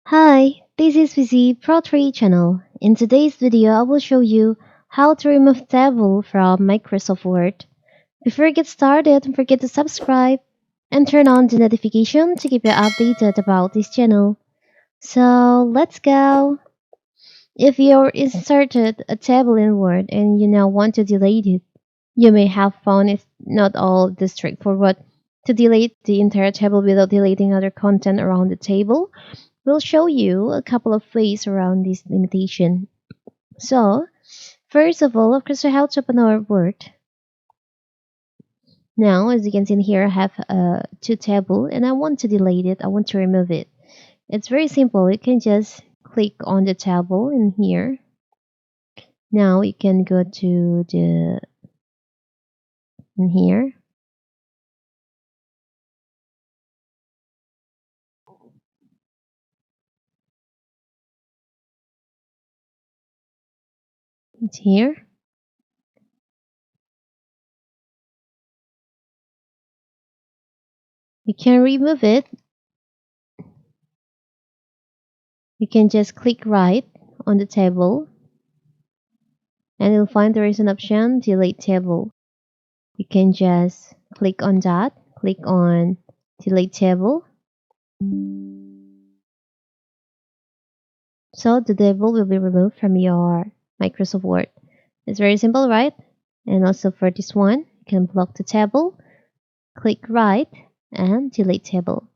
Hi, this is VZ Pro 3 channel. In today's video, I will show you how to remove table from Microsoft Word. Before we get started, don't forget to subscribe and turn on the notification to keep you updated about this channel. So let's go. If you inserted a table in Word and you now want to delete it, you may have found it's not all this straightforward. To delete the entire table without deleting other content around the table, we'll show you a couple of ways around this limitation. So, first of all, of course, we have to open our Word. Now, as you can see in here, I have two table and I want to delete it. I want to remove it. It's very simple. You can just click on the table in here. Now you can go to the in here. It's here. You can remove it. You can just click right on the table and you'll find there is an option delete table. You can just click on that, click on delete table. So the table will be removed from your Microsoft Word. It's very simple, right? And also for this one, you can block the table, click right, and delete table.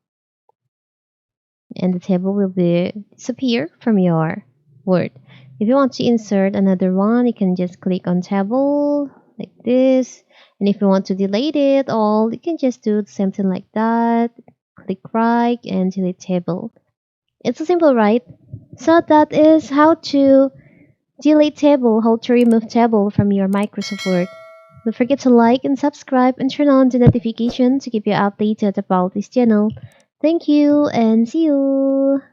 And the table will be disappear from your Word. If you want to insert another one, you can just click on table like this. And if you want to delete it all, you can just do something like that. Click right and delete table. It's so simple, right? So that is how to delete table, how to remove table from your Microsoft Word. Don't forget to like and subscribe and turn on the notification to keep you updated about this channel. Thank you and see you.